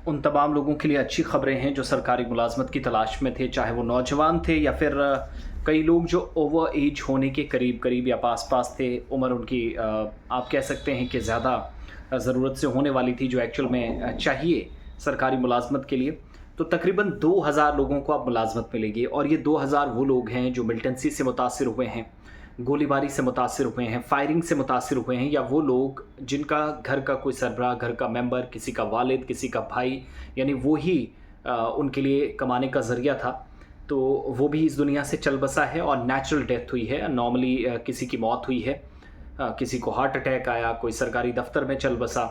उन तमाम लोगों के लिए अच्छी खबरें हैं जो सरकारी मुलाजमत की तलाश में थे, चाहे वो नौजवान थे या फिर कई लोग जो ओवर एज होने के करीब करीब या पास पास थे। उम्र उनकी आप कह सकते हैं कि ज़्यादा ज़रूरत से होने वाली थी, जो एक्चुअल में चाहिए सरकारी मुलाजमत के लिए। तो तकरीबन 2000 लोगों को अब मुलाजमत मिलेगी और ये 2000 वो लोग हैं जो मिलिटेंसी से मुतासिर हुए हैं, गोलीबारी से मुतासिर हुए हैं, फायरिंग से मुतासिर हुए हैं, या वो लोग जिनका घर का कोई सरबराह, घर का मेंबर, किसी का वालिद, किसी का भाई, यानी वो ही उनके लिए कमाने का ज़रिया था, तो वो भी इस दुनिया से चल बसा है और नेचुरल डेथ हुई है। नॉर्मली किसी की मौत हुई है, किसी को हार्ट अटैक आया, कोई सरकारी दफ्तर में चल बसा।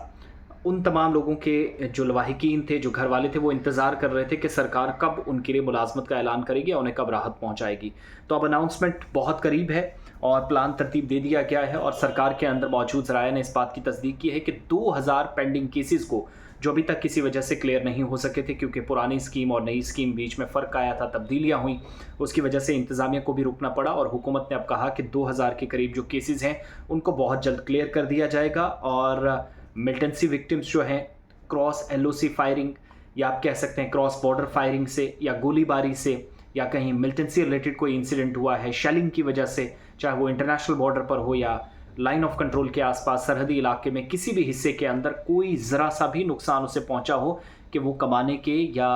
उन तमाम लोगों के जो लवाहिकीन थे, जो घर वाले थे, वो इंतज़ार कर रहे थे कि सरकार कब उनके लिए मुलाजमत का ऐलान करेगी और उन्हें कब राहत पहुंचाएगी। तो अब अनाउंसमेंट बहुत करीब है और प्लान तरतीब दे दिया गया है और सरकार के अंदर मौजूद ज़राया ने इस बात की तस्दीक की है कि 2000 पेंडिंग केसेस को, जो अभी तक किसी वजह से क्लियर नहीं हो सके थे क्योंकि पुरानी स्कीम और नई स्कीम बीच में फ़र्क आया था, तब्दीलियाँ हुई, उसकी वजह से इंतज़ामिया को भी रुकना पड़ा और हुकूमत ने अब कहा कि 2000 के करीब जो केसेस हैं उनको बहुत जल्द क्लियर कर दिया जाएगा। और मिलिटेंसी विक्टिम्स जो हैं क्रॉस एलओसी फायरिंग, या आप कह सकते हैं क्रॉस बॉर्डर फायरिंग से या गोलीबारी से, या कहीं मिलिटेंसी रिलेटेड कोई इंसिडेंट हुआ है शेलिंग की वजह से, चाहे वो इंटरनेशनल बॉर्डर पर हो या लाइन ऑफ कंट्रोल के आसपास सरहदी इलाके में किसी भी हिस्से के अंदर कोई ज़रा सा भी नुकसान उसे पहुंचा हो कि वो कमाने के या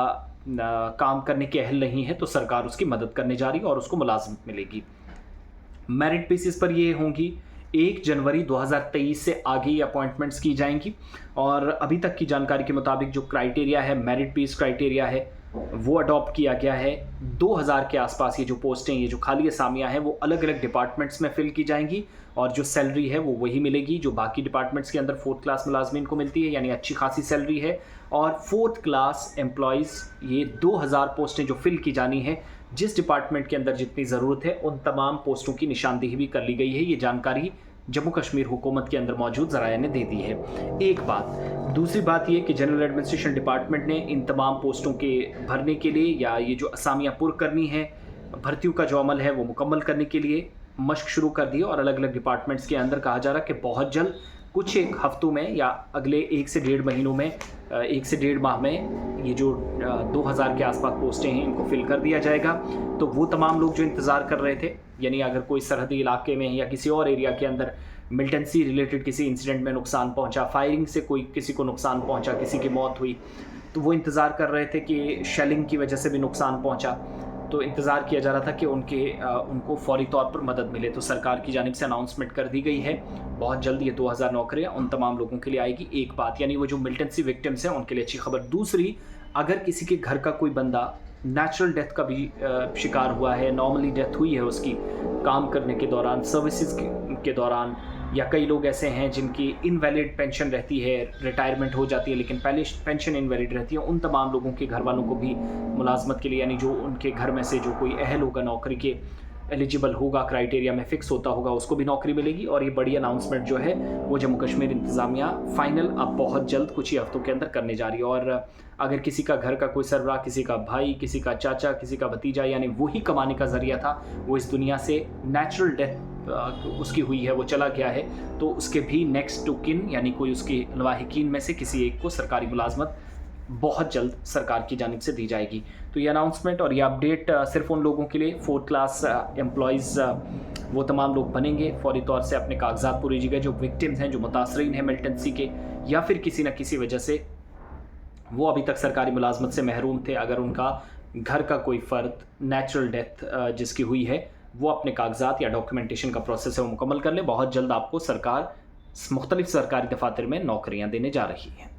काम करने के अहल नहीं है, तो सरकार उसकी मदद करने जा रही है और उसको मुलाजमत मिलेगी। मेरिट बेसिस पर ये होंगी। 1 जनवरी 2023 से आगे अपॉइंटमेंट्स की जाएंगी और अभी तक की जानकारी के मुताबिक जो क्राइटेरिया है, मेरिट बेस्ड क्राइटेरिया है, वो अडॉप्ट किया गया है। 2000 के आसपास ये जो पोस्टें, ये जो खाली असामियाँ हैं, वो अलग अलग डिपार्टमेंट्स में फिल की जाएंगी और जो सैलरी है वो वही मिलेगी जो बाकी डिपार्टमेंट्स के अंदर 4th क्लास मुलाजमीन को मिलती है, यानी अच्छी खासी सैलरी है। और 4th क्लास एम्प्लॉयज़, ये 2000 पोस्टें जो फिल की जानी है, जिस डिपार्टमेंट के अंदर जितनी ज़रूरत है उन तमाम पोस्टों की निशानदेही भी कर ली गई है। ये जानकारी जम्मू कश्मीर हुकूमत के अंदर मौजूद ज़राया ने दे दी है। एक बात। दूसरी बात ये कि जनरल एडमिनिस्ट्रेशन डिपार्टमेंट ने इन तमाम पोस्टों के भरने के लिए, या ये जो असामियाँ पुर करनी है, भर्तियों का जो अमल है वो मुकम्मल करने के लिए मशक शुरू कर दी और अलग अलग डिपार्टमेंट्स के अंदर कहा जा रहा है कि बहुत जल्द कुछ एक हफ्तों में या अगले 1 से 1.5 महीनों में, 1 से 1.5 माह में ये जो 2000 के आसपास पोस्टें हैं इनको फिल कर दिया जाएगा। तो वो तमाम लोग जो इंतज़ार कर रहे थे, यानी अगर कोई सरहदी इलाके में या किसी और एरिया के अंदर मिलिटेंसी रिलेटेड किसी इंसिडेंट में नुकसान पहुंचा, फायरिंग से कोई किसी को नुकसान पहुंचा, किसी की मौत हुई, तो वो इंतज़ार कर रहे थे कि शेलिंग की वजह से भी नुकसान पहुंचा, तो इंतज़ार किया जा रहा था कि उनको फौरी तौर पर मदद मिले। तो सरकार की जानिब से अनाउंसमेंट कर दी गई है, बहुत जल्द ये 2000 नौकरियाँ उन तमाम लोगों के लिए आएगी। एक बात, यानी वो जो मिलिटेंसी विक्टिम्स हैं उनके लिए अच्छी खबर। दूसरी, अगर किसी के घर का कोई बंदा नेचुरल डेथ का भी शिकार हुआ है, नॉर्मली डेथ हुई है उसकी काम करने के दौरान, सर्विसेज के दौरान, या कई लोग ऐसे हैं जिनकी इनवैलिड पेंशन रहती है, रिटायरमेंट हो जाती है लेकिन पहले पेंशन इनवैलिड रहती है, उन तमाम लोगों के घर वालों को भी मुलाजमत के लिए, यानी जो उनके घर में से जो कोई अहल होगा, नौकरी के एलिजिबल होगा, क्राइटेरिया में फ़िक्स होता होगा, उसको भी नौकरी मिलेगी। और ये बड़ी अनाउंसमेंट जो है वो जम्मू कश्मीर इंतज़ामिया फ़ाइनल अब बहुत जल्द कुछ ही हफ्तों के अंदर करने जा रही है। और अगर किसी का घर का कोई सरबराह, किसी का भाई, किसी का चाचा, किसी का भतीजा, यानी वही कमाने का ज़रिया था, वो इस दुनिया से नेचुरल डेथ उसकी हुई है, वो चला गया है, तो उसके भी नेक्स्ट टू किन, यानी कोई उसके लवाहिकीन में से किसी एक को सरकारी मुलाजमत बहुत जल्द सरकार की जानिब से दी जाएगी। तो ये अनाउंसमेंट और ये अपडेट सिर्फ उन लोगों के लिए 4th क्लास एम्प्लॉयज़, वो तमाम लोग बनेंगे, फौरी तौर से अपने कागजात पूरे जगह, जो विक्टिम्स हैं, जो मुतासरीन हैं मिलिटेंसी के, या फिर किसी न किसी वजह से वो अभी तक सरकारी मुलाजमत से महरूम थे, अगर उनका घर का कोई फ़र्द नेचुरल डेथ जिसकी हुई है, वो अपने कागजात या डॉक्यूमेंटेशन का प्रोसेस है वो मुकम्मल कर ले। बहुत जल्द आपको सरकार मुख्तलिफ सरकारी दफातर में नौकरियाँ देने जा रही है।